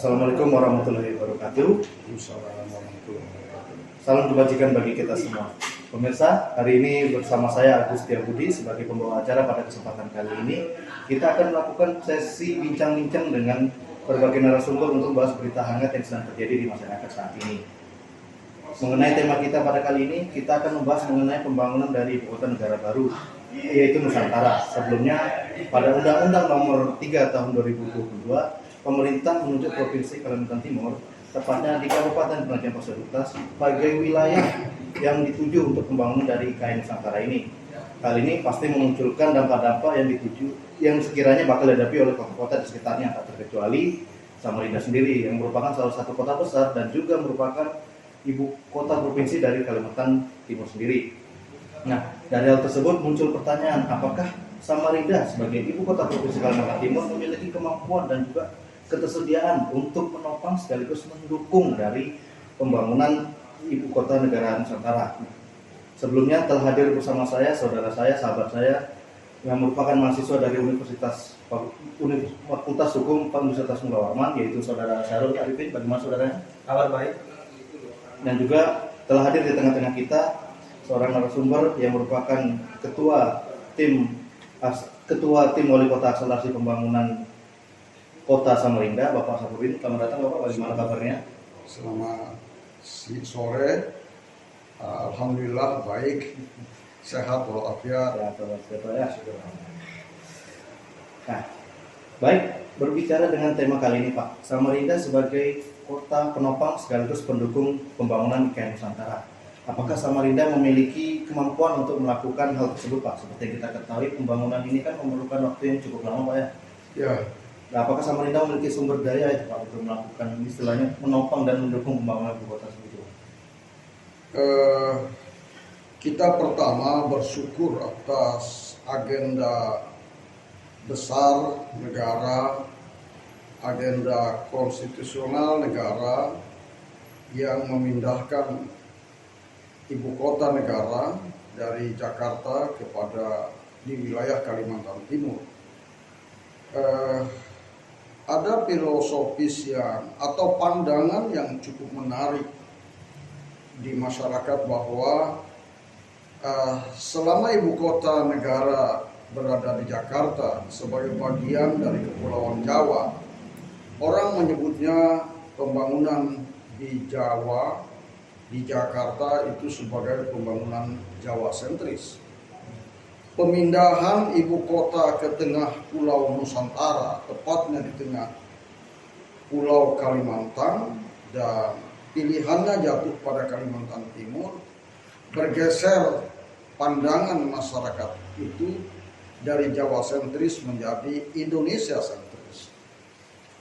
Assalamualaikum warahmatullahi wabarakatuh. Salam kebajikan bagi kita semua. Pemirsa, hari ini bersama saya Agus Setiabudi sebagai pembawa acara. Pada kesempatan kali ini kita akan melakukan sesi bincang-bincang dengan berbagai narasumber untuk bahas berita hangat yang sedang terjadi di masyarakat saat ini. Mengenai tema kita pada kali ini, kita akan membahas mengenai pembangunan dari ibu kota negara baru, yaitu Nusantara. Sebelumnya, pada Undang-Undang Nomor 3 Tahun 2022, pemerintah menunjuk Provinsi Kalimantan Timur, tepatnya di Kabupaten Penajam Pasir Utara, sebagai wilayah yang dituju untuk pembangunan dari IKN Nusantara ini. Hal ini pasti memunculkan dampak-dampak yang dituju, yang sekiranya bakal dihadapi oleh kota-kota di sekitarnya, tak terkecuali Samarinda sendiri, yang merupakan salah satu kota besar dan juga merupakan ibu kota provinsi dari Kalimantan Timur sendiri. Nah, dari hal tersebut muncul pertanyaan, apakah Samarinda sebagai ibu kota provinsi Kalimantan Timur memiliki kemampuan dan juga ketersediaan untuk menopang sekaligus mendukung dari pembangunan ibu kota negara Nusantara. Sebelumnya telah hadir bersama saya, saudara saya, sahabat saya yang merupakan mahasiswa dari Fakultas Hukum Universitas Mula Warman, yaitu saudara Syarul Arifin. Bagaimana saudaranya? Kabar baik. Dan juga telah hadir di tengah-tengah kita seorang narasumber yang merupakan ketua tim Wali Kota Akselerasi Pembangunan Kota Samarinda, Bapak Sapurin. Selamat datang Bapak, bagaimana kabarnya? Selamat sore, alhamdulillah baik, sehat walafiat. Ya. Nah, baik, berbicara dengan tema kali ini Pak, Samarinda sebagai kota penopang sekaligus pendukung pembangunan IKN Nusantara. Apakah Samarinda memiliki kemampuan untuk melakukan hal tersebut Pak? Seperti yang kita ketahui, pembangunan ini kan memerlukan waktu yang cukup lama Pak ya? Ya. Nah, apakah Samarinda memiliki sumber daya itu Pak untuk melakukan istilahnya menopang dan mendukung pembangunan ibu kota tersebut? Kita pertama bersyukur atas agenda besar negara, agenda konstitusional negara yang memindahkan ibu kota negara dari Jakarta kepada di wilayah Kalimantan Timur. Ada filosofis atau pandangan yang cukup menarik di masyarakat bahwa selama ibu kota negara berada di Jakarta sebagai bagian dari Kepulauan Jawa, orang menyebutnya pembangunan di Jawa, di Jakarta itu sebagai pembangunan Jawa sentris. Pemindahan ibu kota ke tengah Pulau Nusantara, tepatnya di tengah Pulau Kalimantan, dan pilihannya jatuh pada Kalimantan Timur, bergeser pandangan masyarakat itu dari Jawa sentris menjadi Indonesia sentris.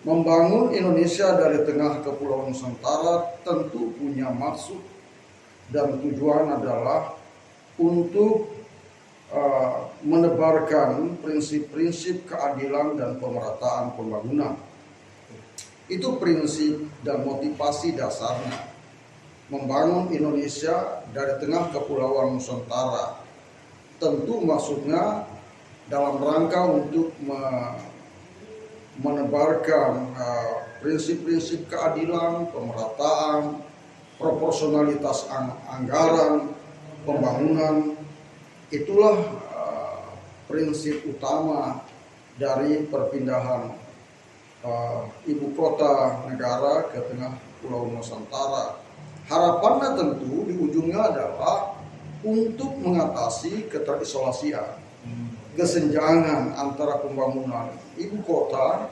Membangun Indonesia dari tengah ke Pulau Nusantara tentu punya maksud dan tujuan adalah untuk menebarkan prinsip-prinsip keadilan dan pemerataan pembangunan. Itu prinsip dan motivasi dasarnya. Membangun Indonesia dari tengah kepulauan Nusantara tentu maksudnya dalam rangka untuk menebarkan prinsip-prinsip keadilan, pemerataan, proporsionalitas anggaran, pembangunan. Itulah prinsip utama dari perpindahan ibu kota negara ke tengah Pulau Nusantara. Harapannya tentu di ujungnya adalah untuk mengatasi keterisolasian, kesenjangan antara pembangunan ibu kota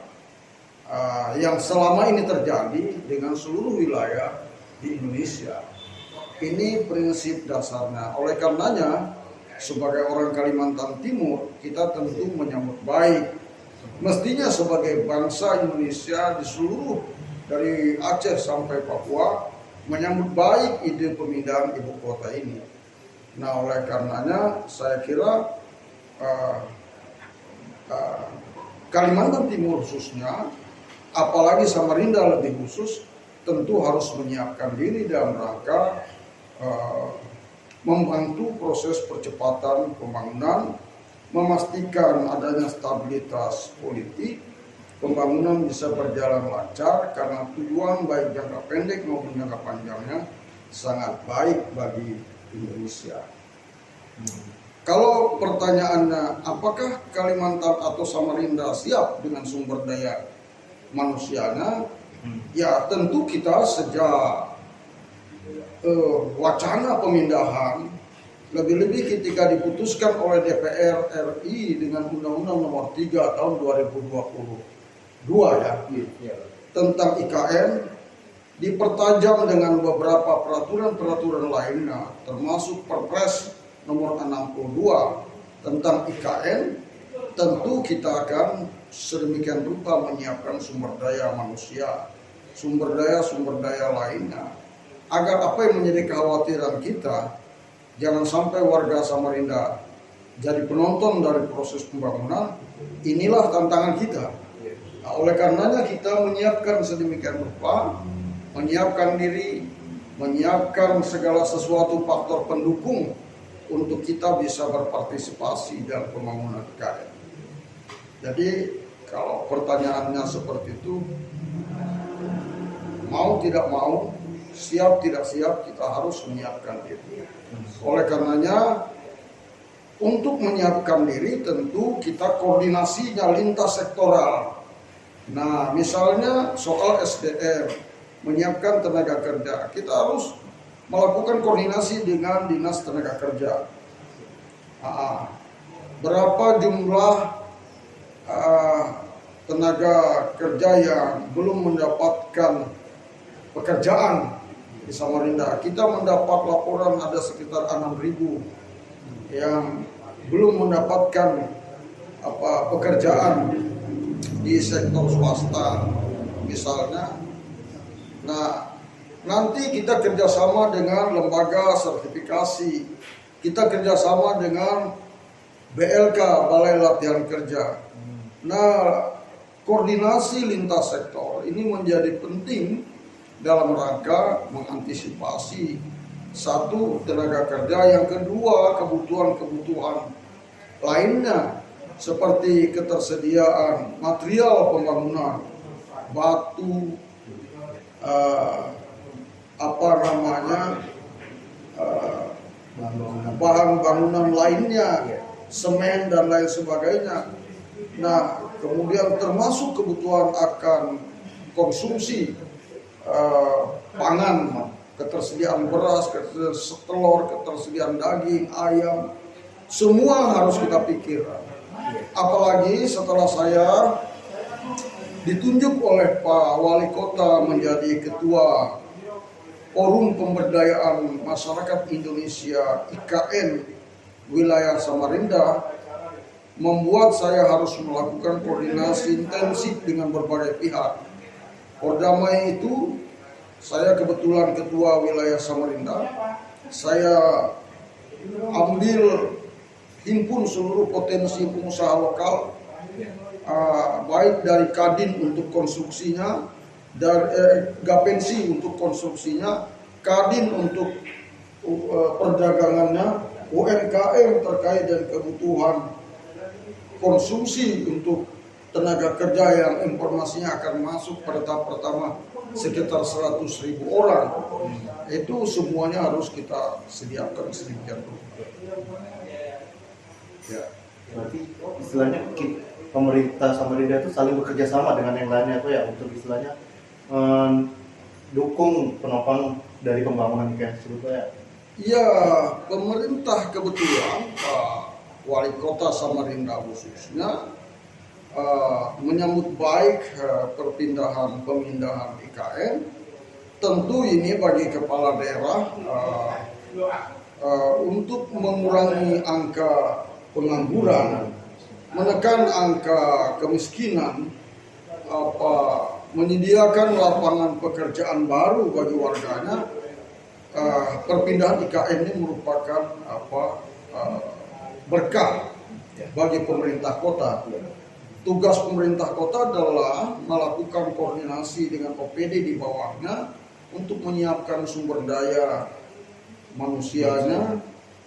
yang selama ini terjadi dengan seluruh wilayah di Indonesia. Ini prinsip dasarnya. Oleh karenanya, sebagai orang Kalimantan Timur, kita tentu menyambut baik. Mestinya sebagai bangsa Indonesia di seluruh dari Aceh sampai Papua menyambut baik ide pemindahan ibu kota ini. Nah, oleh karenanya saya kira Kalimantan Timur khususnya, apalagi Samarinda lebih khusus, tentu harus menyiapkan diri dalam rangka membantu proses percepatan pembangunan, memastikan adanya stabilitas politik, pembangunan bisa berjalan lancar karena tujuan baik jangka pendek maupun jangka panjangnya sangat baik bagi Indonesia. Kalau pertanyaannya apakah Kalimantan atau Samarinda siap dengan sumber daya manusianya, ya tentu kita sejak wacana pemindahan, lebih-lebih ketika diputuskan oleh DPR RI dengan Undang-Undang Nomor 3 tahun 2022 ya, tentang IKN, dipertajam dengan beberapa peraturan-peraturan lainnya, termasuk Perpres Nomor 62 tentang IKN. Tentu kita akan sedemikian rupa menyiapkan sumber daya manusia, sumber daya lainnya, agar apa yang menjadi kekhawatiran kita, jangan sampai warga Samarinda jadi penonton dari proses pembangunan. Inilah tantangan kita. Nah, oleh karenanya kita menyiapkan sedemikian rupa, menyiapkan diri, menyiapkan segala sesuatu faktor pendukung untuk kita bisa berpartisipasi dalam pembangunan IKN. Jadi kalau pertanyaannya seperti itu, mau tidak mau, siap tidak siap, kita harus menyiapkan diri. Oleh karenanya, untuk menyiapkan diri tentu kita koordinasinya lintas sektoral. Nah, misalnya soal SDM, menyiapkan tenaga kerja, kita harus melakukan koordinasi dengan Dinas Tenaga Kerja. Berapa jumlah tenaga kerja yang belum mendapatkan pekerjaan di Samarinda? Kita mendapat laporan ada sekitar 6.000 yang belum mendapatkan pekerjaan di sektor swasta misalnya. Nah, nanti kita kerjasama dengan lembaga sertifikasi, kita kerjasama dengan BLK, Balai Latihan Kerja. Nah, koordinasi lintas sektor ini menjadi penting dalam rangka mengantisipasi satu, tenaga kerja, yang kedua kebutuhan-kebutuhan lainnya seperti ketersediaan material pembangunan, batu, bahan bangunan lainnya, semen dan lain sebagainya. Nah, kemudian termasuk kebutuhan akan konsumsi pangan, ketersediaan beras, ketersediaan telur, ketersediaan daging, ayam, semua harus kita pikirkan. Apalagi setelah saya ditunjuk oleh Pak Wali Kota menjadi Ketua Forum Pemberdayaan Masyarakat Indonesia IKN wilayah Samarinda, membuat saya harus melakukan koordinasi intensif dengan berbagai pihak. Perdamai itu, saya kebetulan Ketua wilayah Samarinda, saya ambil himpun seluruh potensi pengusaha lokal, baik dari Kadin untuk konstruksinya, dari Gapensi untuk konstruksinya, Kadin untuk perdagangannya, UMKM terkait dengan kebutuhan konsumsi untuk tenaga kerja yang informasinya akan masuk pada tahap pertama sekitar 100.000 orang. Itu semuanya harus kita sediakan sedemikian rupa. Ya, berarti istilahnya pemerintah Samarinda itu saling bekerja sama dengan yang lainnya tuh ya, untuk istilahnya dukung penopang dari pembangunan kayak tersebut ya. Ya, pemerintah kebetulan Pak Wali Kota Samarinda khususnya menyambut baik pemindahan IKN. Tentu ini bagi kepala daerah untuk mengurangi angka pengangguran, menekan angka kemiskinan, menyediakan lapangan pekerjaan baru bagi warganya. Perpindahan IKN ini merupakan berkah bagi pemerintah kota. Tugas pemerintah kota adalah melakukan koordinasi dengan OPD di bawahnya untuk menyiapkan sumber daya manusianya,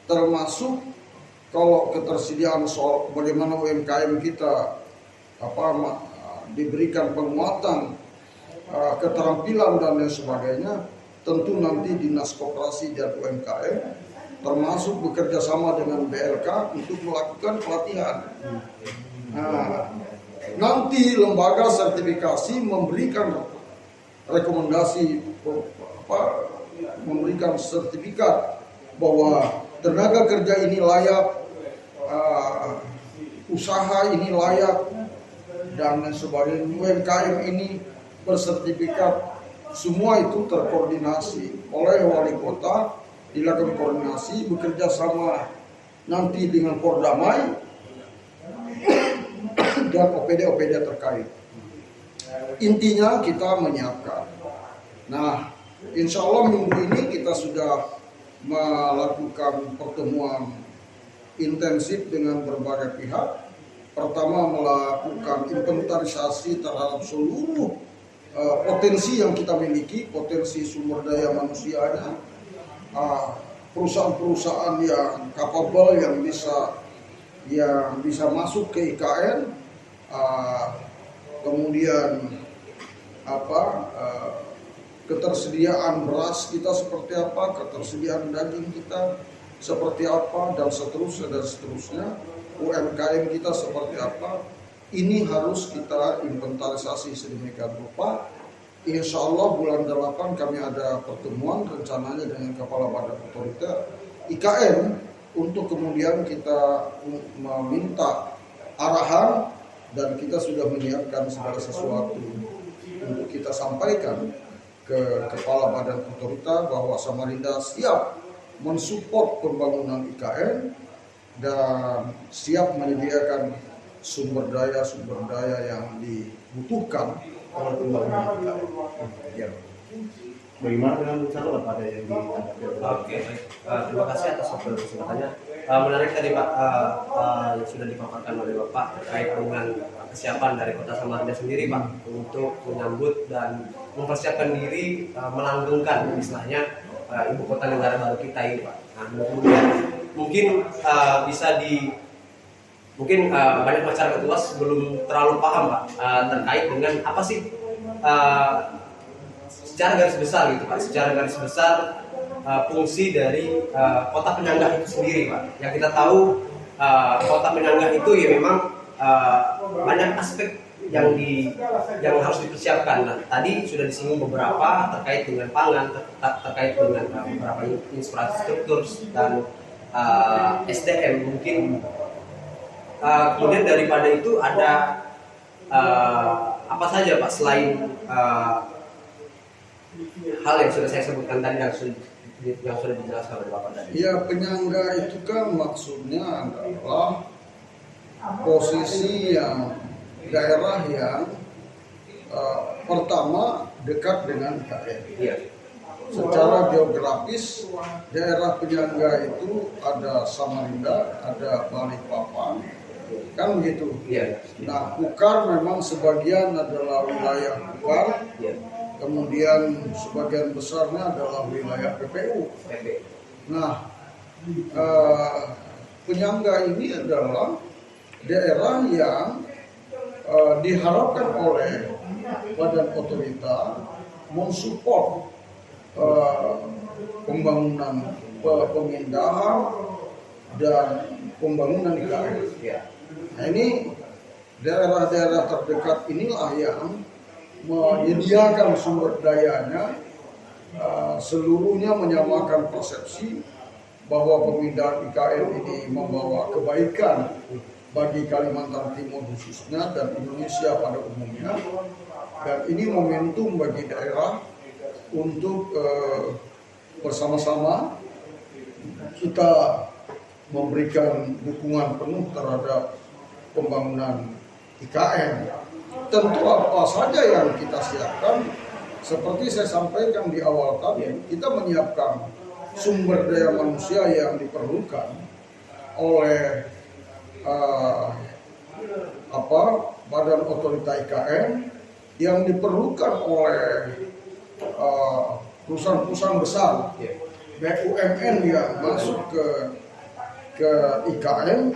termasuk kalau ketersediaan soal bagaimana UMKM kita diberikan penguatan keterampilan dan lain sebagainya, tentu nanti Dinas Koperasi dan UMKM termasuk bekerja sama dengan BLK untuk melakukan pelatihan. Nah, nanti lembaga sertifikasi memberikan rekomendasi, memberikan sertifikat bahwa tenaga kerja ini layak, usaha ini layak, dan lain sebagainya. UMKM ini bersertifikat. Semua itu terkoordinasi oleh wali kota, dilakukan koordinasi bekerja sama nanti dengan Pordamai dan OPD-OPD terkait. Intinya kita menyiapkan. Nah, insya Allah minggu ini kita sudah melakukan pertemuan intensif dengan berbagai pihak. Pertama, melakukan inventarisasi terhadap seluruh potensi yang kita miliki, potensi sumber daya manusianya, perusahaan-perusahaan yang capable yang bisa masuk ke IKN, kemudian ketersediaan beras kita seperti apa, ketersediaan daging kita seperti apa, dan seterusnya, UMKM kita seperti apa. Ini harus kita inventarisasi sedemikian rupa. Insya Allah bulan 8 kami ada pertemuan rencananya dengan Kepala Badan Otorita IKN untuk kemudian kita meminta arahan, dan kita sudah menyiapkan segala sesuatu untuk kita sampaikan ke Kepala Badan Otorita bahwa Samarinda siap mensupport pembangunan IKN dan siap menyediakan sumber daya yang dibutuhkan oleh pembangunan IKN. Ya. Bagaimana dengan Pak, ada yang ditanggapi? Oke, terima kasih atas waktu kesempatannya. Menarik tadi Pak, yang sudah dipaparkan oleh Bapak terkait dengan kesiapan dari Kota Samarinda sendiri Pak untuk menyambut dan mempersiapkan diri melanggengkan istilahnya ibu kota negara baru kita ini Pak. Nah, kemudian mungkin banyak masyarakat luas belum terlalu paham Pak terkait dengan apa sih secara garis besar gitu Pak, secara garis besar fungsi dari kota penyangga itu sendiri Pak. Yang kita tahu kota penyangga itu ya memang banyak aspek yang harus dipersiapkan. Nah, tadi sudah disinggung beberapa terkait dengan pangan, terkait dengan beberapa infrastruktur dan SDM mungkin. Kemudian daripada itu ada apa saja Pak selain hal yang sudah saya sebutkan tadi yang sudah dijelaskan oleh Bapak tadi. Ya, penyangga itu kan maksudnya adalah posisi daerah yang pertama dekat dengan IKN. Iya. Secara geografis daerah penyangga itu ada Samarinda, ada Balikpapan, kan begitu. Iya. Nah, Ukar memang sebagian adalah wilayah Ukar, Iya. kemudian sebagian besarnya adalah wilayah PPU. Nah, penyangga ini adalah daerah yang diharapkan oleh Badan Otorita mensupport pembangunan, pemindahan dan pembangunan IKN. Nah, ini daerah-daerah terdekat inilah yang menyediakan sumber dayanya, seluruhnya menyamakan persepsi bahwa pemindahan IKN ini membawa kebaikan bagi Kalimantan Timur khususnya dan Indonesia pada umumnya, dan ini momentum bagi daerah untuk bersama-sama kita memberikan dukungan penuh terhadap pembangunan IKN. Tentu apa saja yang kita siapkan, seperti saya sampaikan di awal tadi, kita menyiapkan sumber daya manusia yang diperlukan oleh Badan Otorita IKN, yang diperlukan oleh perusahaan-perusahaan besar BUMN yang masuk ke IKN,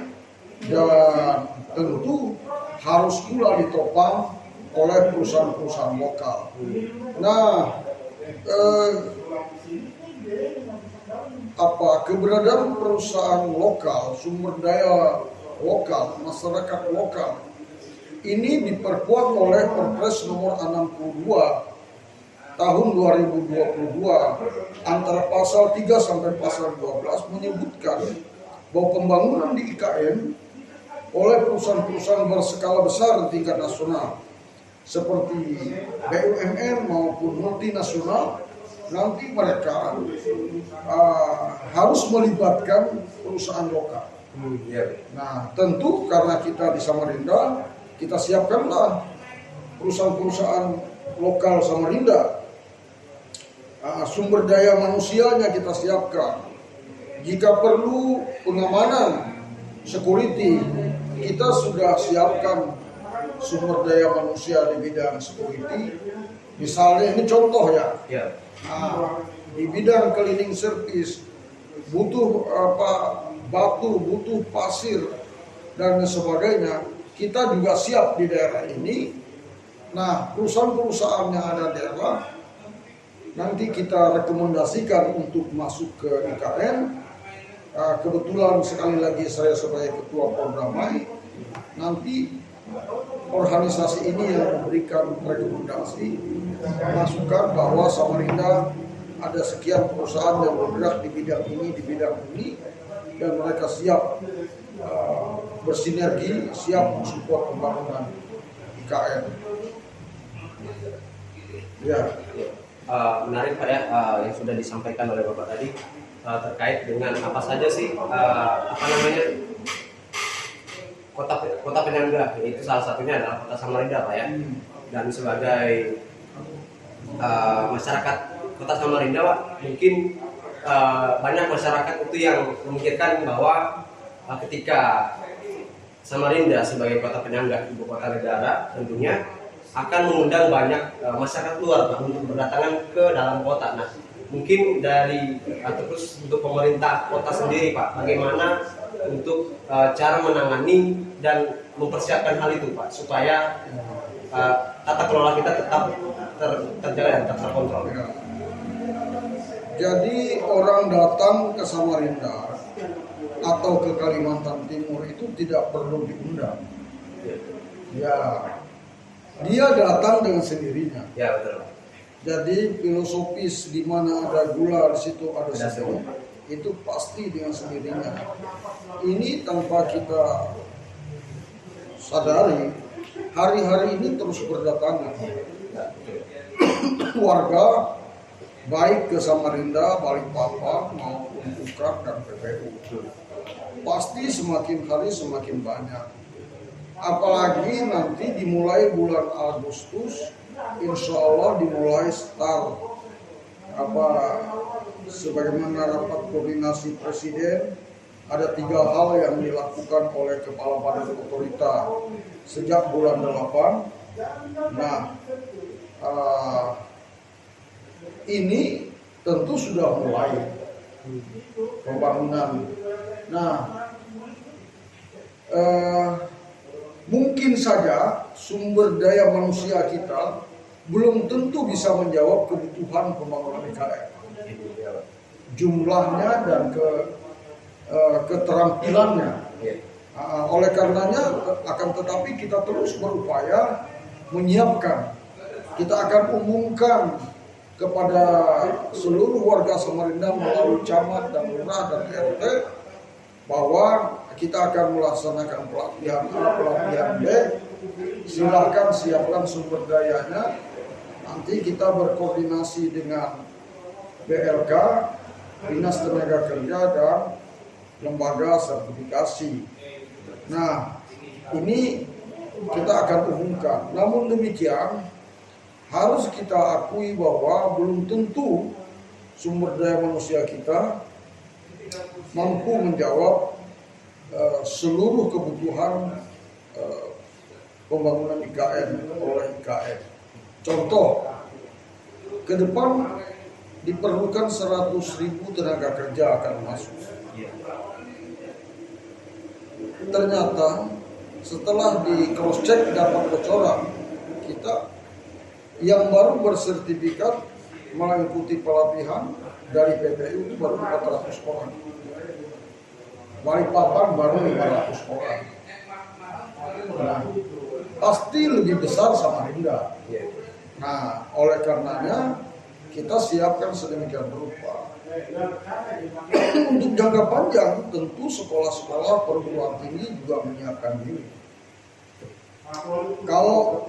dan tentu harus pula ditopang oleh perusahaan-perusahaan lokal. Nah, keberadaan perusahaan lokal, sumber daya lokal, masyarakat lokal ini diperkuat oleh Perpres nomor 62 tahun 2022 antara pasal 3 sampai pasal 12 menyebutkan bahwa pembangunan di IKN oleh perusahaan-perusahaan berskala besar di tingkat nasional seperti BUMN maupun multinasional, nanti mereka harus melibatkan perusahaan lokal. Nah, tentu karena kita di Samarinda, kita siapkanlah perusahaan-perusahaan lokal Samarinda. Sumber daya manusianya kita siapkan. Jika perlu pengamanan, security, kita sudah siapkan sumber daya manusia di bidang security. Misalnya, ini contoh ya. Di bidang cleaning service butuh batu, butuh pasir dan sebagainya. Kita juga siap di daerah ini. Nah, perusahaan-perusahaan yang ada di daerah nanti kita rekomendasikan untuk masuk ke IKN. Kebetulan sekali lagi saya sebagai ketua Pordamai, nanti organisasi ini yang memberikan rekomendasi, masukan bahwa Samarinda ada sekian perusahaan yang bergerak di bidang ini, dan mereka siap bersinergi, siap mensupport pembangunan IKN. Ya. Menarik Pak ya, yang sudah disampaikan oleh Bapak tadi terkait dengan apa saja sih kota penyangga, yaitu salah satunya adalah kota Samarinda Pak ya. Dan sebagai masyarakat kota Samarinda Pak, mungkin banyak masyarakat itu yang memikirkan bahwa ketika Samarinda sebagai kota penyangga ibu kota negara tentunya akan mengundang banyak masyarakat luar Pak untuk berdatangan ke dalam kota. Nah, mungkin dari terus untuk pemerintah kota sendiri Pak, bagaimana untuk cara menangani dan mempersiapkan hal itu Pak, supaya tata kelola kita tetap terjaga dan tetap terkontrol. Jadi orang datang ke Samarinda atau ke Kalimantan Timur itu tidak perlu diundang. Ya, dia datang dengan sendirinya. Ya betul. Jadi filosofis di mana ada gula di situ ada sesuatu, itu pasti dengan sendirinya. Ini tanpa kita sadari, hari-hari ini terus berdatangan. Warga baik ke Samarinda, Balikpapan maupun Ukrak dan PPU, pasti semakin hari semakin banyak. Apalagi nanti dimulai bulan Agustus, insya Allah dimulai start sebagaimana rapat koordinasi presiden, ada 3 hal yang dilakukan oleh kepala badan otorita sejak bulan 8. Nah, ini tentu sudah mulai pembangunan. Nah, mungkin saja sumber daya manusia kita belum tentu bisa menjawab kebutuhan pembangunan IKN. Jumlahnya dan keterampilannya. Oleh karenanya akan tetapi kita terus berupaya menyiapkan. Kita akan umumkan kepada seluruh warga Samarinda melalui camat dan lurah dan RT bahwa kita akan melaksanakan pelatihan A, pelatihan B. Silakan siapkan sumber dayanya. Nanti kita berkoordinasi dengan BLK, Dinas Tenaga Kerja dan lembaga sertifikasi. Nah, ini kita akan umumkan. Namun demikian, harus kita akui bahwa belum tentu sumber daya manusia kita mampu menjawab seluruh kebutuhan pembangunan IKN oleh IKN. Contoh, ke depan diperlukan 100.000 tenaga kerja akan masuk. Ternyata setelah di cross check dapat bocoran, kita yang baru bersertifikat mengikuti pelatihan dari PPU itu baru 400 orang. Balikpapan baru 500 orang. Nah, pasti lebih besar Samarinda. Nah, oleh karenanya kita siapkan sedemikian rupa. Untuk jangka panjang tentu sekolah-sekolah perguruan tinggi juga menyiapkan diri. Kalau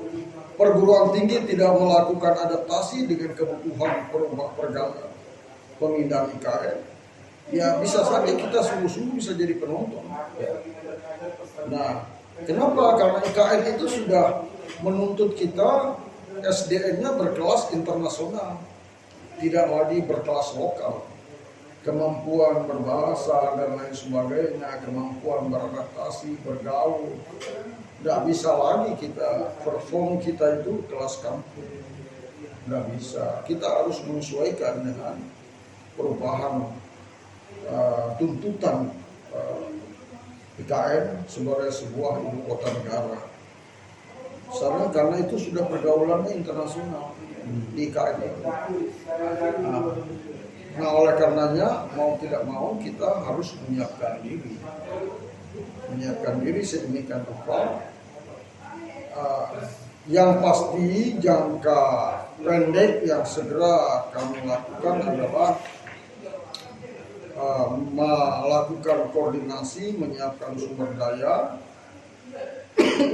perguruan tinggi tidak melakukan adaptasi dengan kebutuhan pergaulan pemindahan IKN, ya bisa saja kita sungguh-sungguh bisa jadi penonton. Nah, kenapa? Karena IKN itu sudah menuntut kita SDM-nya berkelas internasional, tidak lagi berkelas lokal. Kemampuan berbahasa dan lain sebagainya, kemampuan beradaptasi, bergaul. Tidak bisa lagi kita perform kita itu kelas kampus. Tidak bisa. Kita harus menyesuaikan dengan perubahan tuntutan IKN sebagai sebuah ibu kota negara. Karena itu sudah pergaulannya internasional di IKN itu. Nah, oleh karenanya mau tidak mau kita harus menyiapkan diri sedemikian rupa. Yang pasti jangka pendek yang segera kami lakukan adalah melakukan koordinasi, menyiapkan sumber daya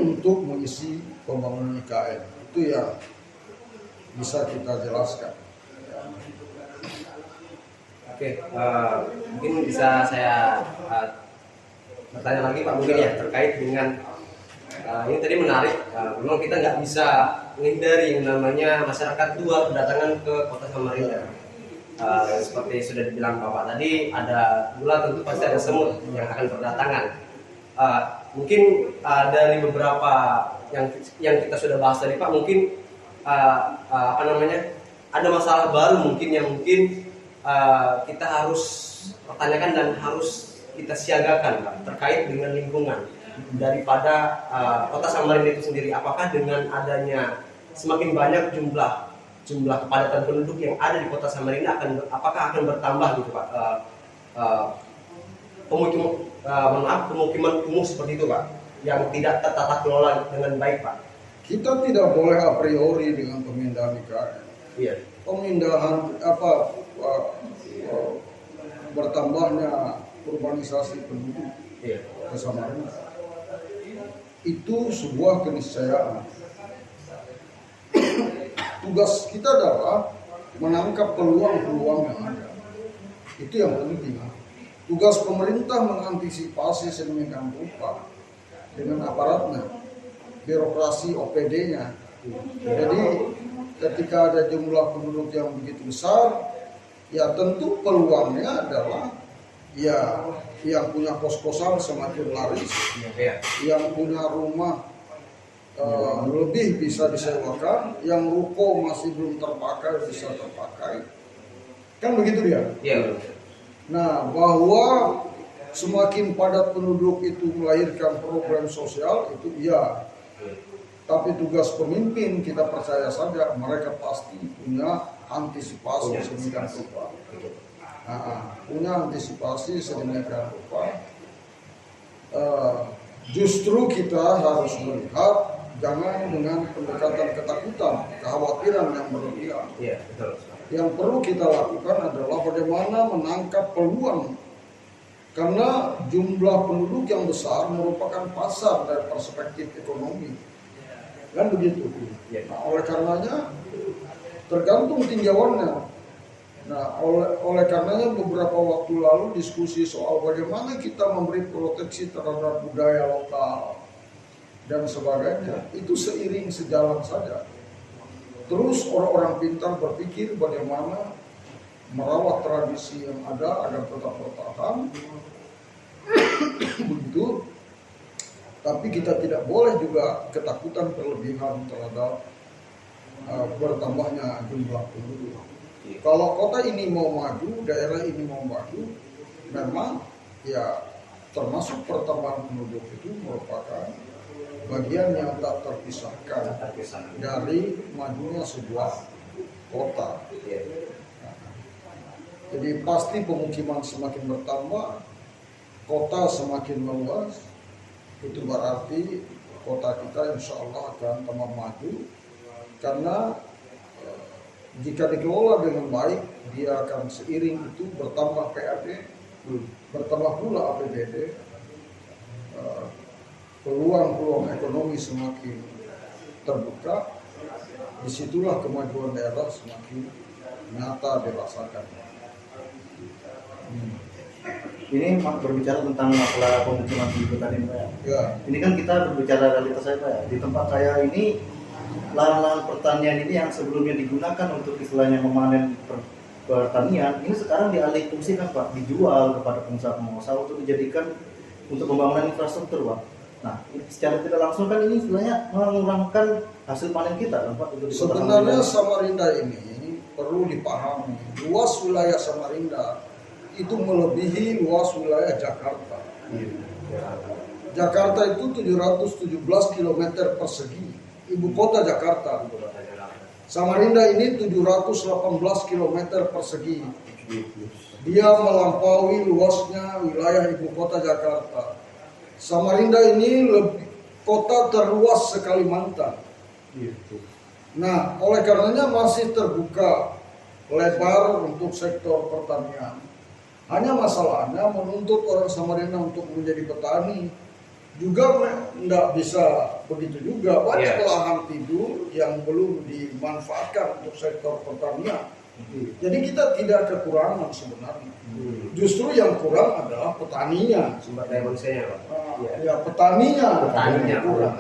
untuk mengisi pembangunan IKN. Itu yang bisa kita jelaskan. Oke, mungkin bisa saya bertanya lagi Pak mungkin ya terkait dengan ini tadi menarik. Memang kita nggak bisa menghindari yang namanya masyarakat luar berdatangan ke kota Samarinda. Seperti sudah dibilang Bapak tadi, ada gula tentu pasti ada semut yang akan berdatangan. Mungkin dari beberapa yang kita sudah bahas tadi Pak, mungkin ada masalah baru mungkin yang kita harus pertanyakan dan harus kita siagakan Pak, terkait dengan lingkungan daripada kota Samarinda itu sendiri. Apakah dengan adanya semakin banyak jumlah kepadatan penduduk yang ada di kota Samarinda apakah akan bertambah gitu Pak pemukiman kumuh seperti itu Pak yang tidak tertata kelola dengan baik Pak? Kita tidak boleh a priori dengan pemindahan IKN. Iya. Pemindahan bertambahnya urbanisasi penduduk ke Samarinda itu sebuah keniscayaan. Tugas kita adalah menangkap peluang-peluang yang ada. Itu yang penting. Tugas pemerintah mengantisipasi sedemikian rupa dengan aparatnya, birokrasi OPD-nya. Jadi ketika ada jumlah penduduk yang begitu besar, ya tentu peluangnya adalah ya yang punya kos-kosan semakin laris, yang punya rumah lebih bisa disewakan, yang ruko masih belum terpakai bisa terpakai, kan begitu dia. Iya. Nah, bahwa semakin padat penduduk itu melahirkan problem sosial itu iya. Tapi tugas pemimpin kita percaya saja mereka pasti punya antisipasi sedemikian rupa. Punya antisipasi sedemikian rupa. Justru kita harus melihat jangan dengan pendekatan ketakutan, kekhawatiran yang berlebihan. Iya, betul. Yang perlu kita lakukan adalah bagaimana menangkap peluang. Karena jumlah penduduk yang besar merupakan pasar dari perspektif ekonomi. Kan begitu. Nah, oleh karenanya tergantung tinjauannya. Nah, oleh karenanya beberapa waktu lalu diskusi soal bagaimana kita memberi proteksi terhadap budaya lokal dan sebagainya, itu seiring sejalan saja. Terus orang-orang pintar berpikir bagaimana merawat tradisi yang ada agar tetap bertahan. Begitu. Tapi kita tidak boleh juga ketakutan berlebihan terhadap bertambahnya jumlah penduduk. Kalau kota ini mau maju, daerah ini mau maju, memang ya termasuk pertambahan penduduk itu merupakan bagian yang tak terpisahkan terpisah. dari majunya sebuah kota. Jadi pasti pemukiman semakin bertambah, kota semakin meluas, itu berarti kota kita insya Allah akan tambah maju, karena jika dikelola dengan baik, dia akan seiring itu bertambah PAD, bertambah pula APBD, peluang-peluang ekonomi semakin terbuka, disitulah kemajuan daerah semakin nyata dirasakan. Ini berbicara tentang masalah pemukiman penduduk tadi Pak ya. Ya, Ini kan kita berbicara realitas saya Pak ya. Di tempat saya ini lahan-lahan pertanian ini yang sebelumnya digunakan untuk istilahnya memanen pertanian, ini sekarang dialih fungsikan Pak, dijual kepada pengusaha-pengusaha untuk dijadikan untuk pembangunan infrastruktur Pak. Nah, secara tidak langsung kan ini istilahnya mengurangkan hasil panen kita kan Pak. Untuk di kota sebenarnya Samarinda. Samarinda ini perlu dipahami, luas wilayah Samarinda itu melebihi luas wilayah Jakarta. Jakarta itu 717 km persegi, ibu kota Jakarta. Samarinda ini 718 km persegi. Dia melampaui luasnya wilayah ibu kota Jakarta. Samarinda ini kota terluas se-Kalimantan. Nah, oleh karenanya masih terbuka lebar untuk sektor pertanian. Hanya masalahnya menuntut orang Samarinda untuk menjadi petani juga tidak bisa begitu juga. Banyak lahan tidur yang belum dimanfaatkan untuk sektor pertanian. Jadi kita tidak kekurangan sebenarnya. Justru yang kurang adalah petaninya. Sumber daya manusianya Pak. Ya petaninya. Petaninya kurang.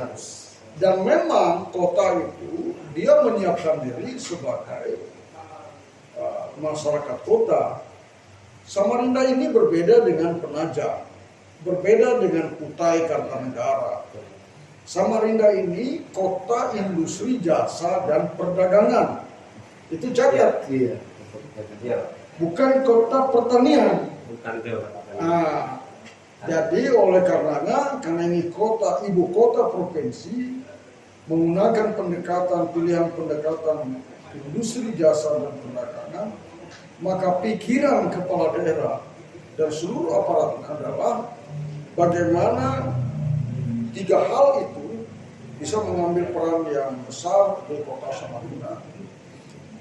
Dan memang kota itu dia menyiapkan diri sebagai masyarakat kota. Samarinda ini berbeda dengan Penajam, berbeda dengan Kutai Kartanegara. Samarinda ini kota industri jasa dan perdagangan. Itu catat. Iya. Bukan kota pertanian. Bukan itu. Nah, jadi oleh karenanya, karena ini kota ibu kota provinsi, menggunakan pilihan pendekatan industri jasa dan perdagangan, maka pikiran kepala daerah dan seluruh aparat adalah bagaimana tiga hal itu bisa mengambil peran yang besar di kota Samarinda.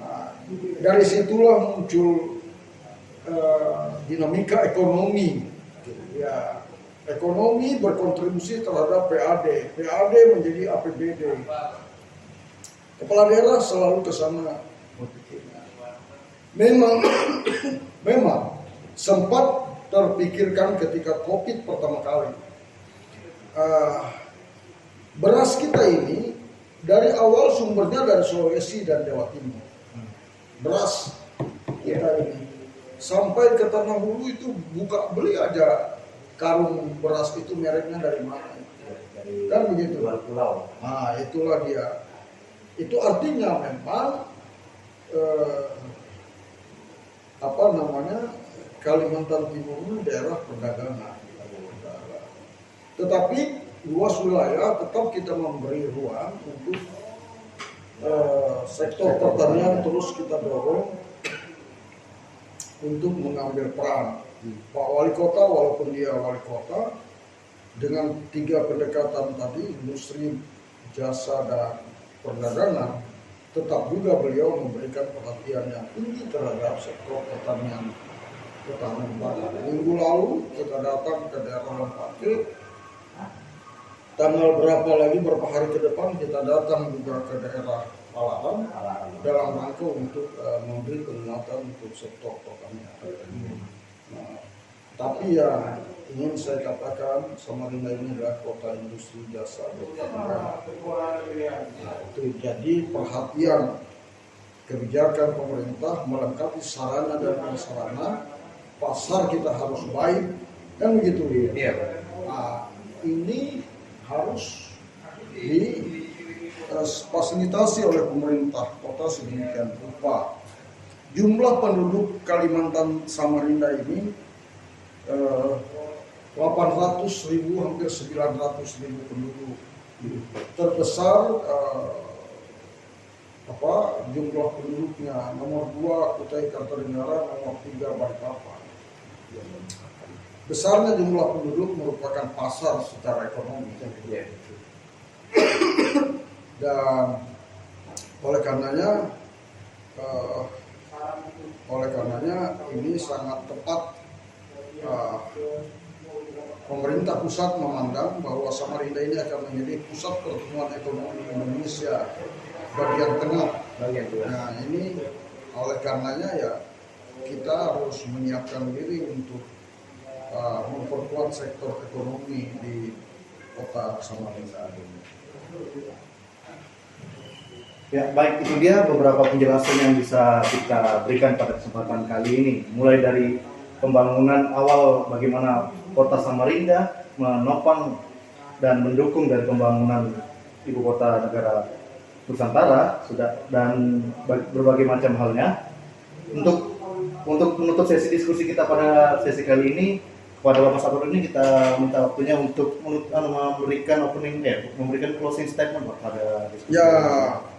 Nah, dari situlah muncul dinamika ekonomi. Ya, ekonomi berkontribusi terhadap PAD, PAD menjadi APBD. Kepala daerah selalu ke sana. Memang sempat terpikirkan ketika COVID pertama kali. Beras kita ini dari awal sumbernya dari Sulawesi dan Jawa Timur. Beras kita ini sampai ke Tanah Hulu itu buka beli aja karung beras itu mereknya dari mana? Kan begitu. Pulau. Nah, itulah dia. Itu artinya memang Kalimantan Timur ini daerah perdagangan. Tetapi luas wilayah tetap kita memberi ruang untuk sektor pertanian terus kita dorong untuk mengambil peran. Pak Wali Kota walaupun dia wali kota dengan tiga pendekatan tadi, industri, jasa dan perdagangan, tetap juga beliau memberikan perhatian yang tinggi terhadap sektor pertanian ketahanan pangan. Minggu lalu kita datang ke daerah Lempake, tanggal berapa hari ke depan kita datang juga ke daerah Palaran dalam rangka untuk memberi penguatan untuk sektor pertanian. Nah, tapi yang ingin saya katakan, Samarinda ini adalah kota industri jasa dan perdagangan. Nah, itu jadi perhatian kebijakan pemerintah melengkapi sarana dan prasarana, pasar kita harus baik, kan begitu ya. Iya, Pak. Nah, ini harus difasilitasi oleh pemerintah kota sedemikian rupa. Jumlah penduduk Kalimantan Samarinda ini 800.000, hampir 900.000 penduduk. terbesar jumlah penduduknya, nomor 2 Kutai Kartanegara, nomor 3 Balikpapan. Besarnya jumlah penduduk merupakan pasar secara ekonomi. Dan oleh karenanya ini sangat tepat pemerintah pusat memandang bahwa Samarinda ini akan menjadi pusat pertumbuhan ekonomi Indonesia bagian tengah. Nah ini oleh karenanya ya kita harus menyiapkan diri untuk memperkuat sektor ekonomi di kota Samarinda. Ya, baik, itu dia beberapa penjelasan yang bisa kita berikan pada kesempatan kali ini. Mulai dari pembangunan awal bagaimana kota Samarinda menopang dan mendukung dari pembangunan ibu kota negara Nusantara dan berbagai macam halnya. Untuk menutup sesi diskusi kita pada sesi kali ini, kepada Bapak Sabar ini kita minta waktunya untuk memberikan closing statement pada diskusi. Ya,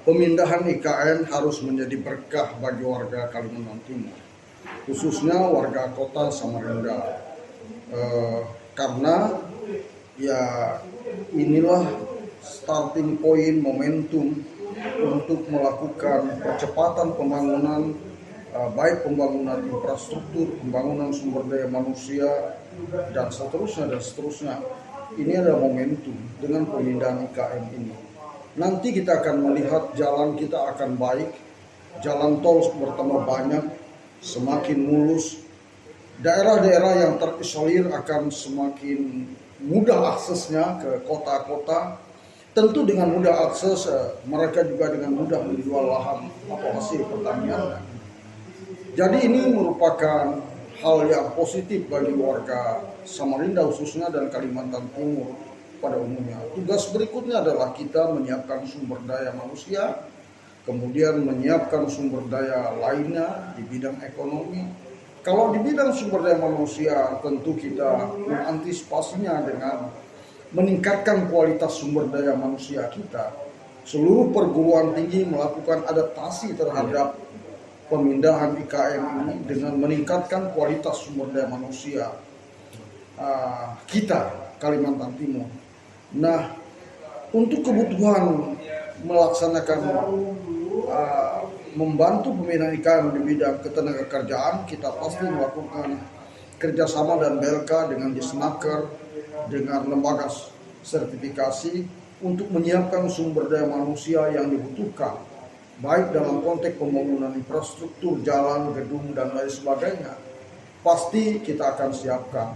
pemindahan IKN harus menjadi berkah bagi warga Kalimantan Timur, khususnya warga kota Samarinda, karena ya inilah starting point momentum untuk melakukan percepatan pembangunan, baik pembangunan infrastruktur, pembangunan sumber daya manusia, dan seterusnya. Ini adalah momentum dengan pemindahan IKN ini. Nanti kita akan melihat jalan kita akan baik, jalan tol bertambah banyak, semakin mulus. Daerah-daerah yang terisolir akan semakin mudah aksesnya ke kota-kota. Tentu dengan mudah akses, mereka juga dengan mudah menjual lahan atau hasil pertanian. Jadi ini merupakan hal yang positif bagi warga Samarinda khususnya dan Kalimantan Timur pada umumnya. Tugas berikutnya adalah kita menyiapkan sumber daya manusia, kemudian menyiapkan sumber daya lainnya di bidang ekonomi. Kalau di bidang sumber daya manusia tentu kita mengantisipasinya dengan meningkatkan kualitas sumber daya manusia kita. Seluruh perguruan tinggi melakukan adaptasi terhadap pemindahan IKN ini dengan meningkatkan kualitas sumber daya manusia kita Kalimantan Timur. Nah, untuk kebutuhan melaksanakan membantu pemindahan IKN di bidang ketenagakerjaan, kita pasti melakukan kerjasama dan BLK dengan Disnaker, dengan lembaga sertifikasi untuk menyiapkan sumber daya manusia yang dibutuhkan, baik dalam konteks pembangunan infrastruktur, jalan, gedung, dan lain sebagainya. Pasti kita akan siapkan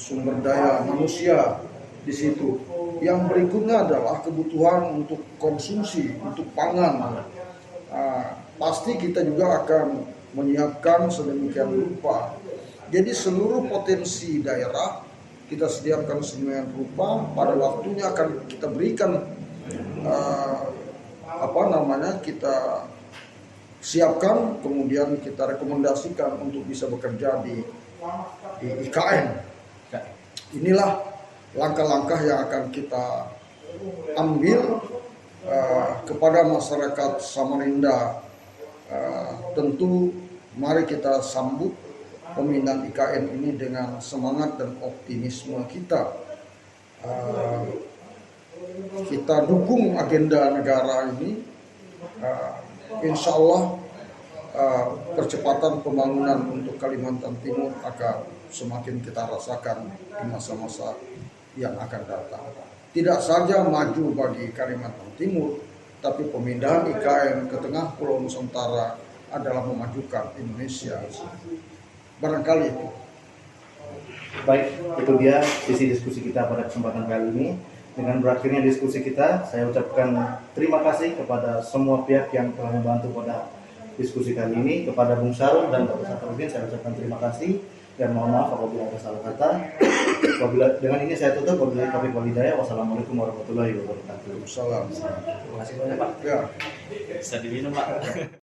sumber daya manusia di situ. Yang berikutnya adalah kebutuhan untuk konsumsi, untuk pangan. Pasti kita juga akan menyiapkan sedemikian rupa. Jadi seluruh potensi daerah kita sediakan sedemikian rupa, pada waktunya akan kita berikan kita siapkan, kemudian kita rekomendasikan untuk bisa bekerja di IKN. Inilah langkah-langkah yang akan kita ambil kepada masyarakat Samarinda. Tentu mari kita sambut pemindahan IKN ini dengan semangat dan optimisme kita. Kita dukung agenda negara ini. Insya Allah percepatan pembangunan untuk Kalimantan Timur akan semakin kita rasakan di masa-masa yang akan datang. Tidak saja maju bagi Kalimantan Timur, tapi pemindahan IKN ke tengah Pulau Nusantara adalah memajukan Indonesia. Barangkali itu. Baik, itu dia sisi diskusi kita pada kesempatan kali ini. Dengan berakhirnya diskusi kita, saya ucapkan terima kasih kepada semua pihak yang telah membantu pada diskusi kali ini. Kepada Bung Syarul dan Bapak Safarudin, saya ucapkan terima kasih dan mohon maaf apabila ada salah kata. Dengan ini saya tutup. Wabillahi taufiq wal hidayah. Wassalamualaikum warahmatullahi wabarakatuh. Salam. Terima kasih banyak Pak. Ya. Bisa diminum Pak.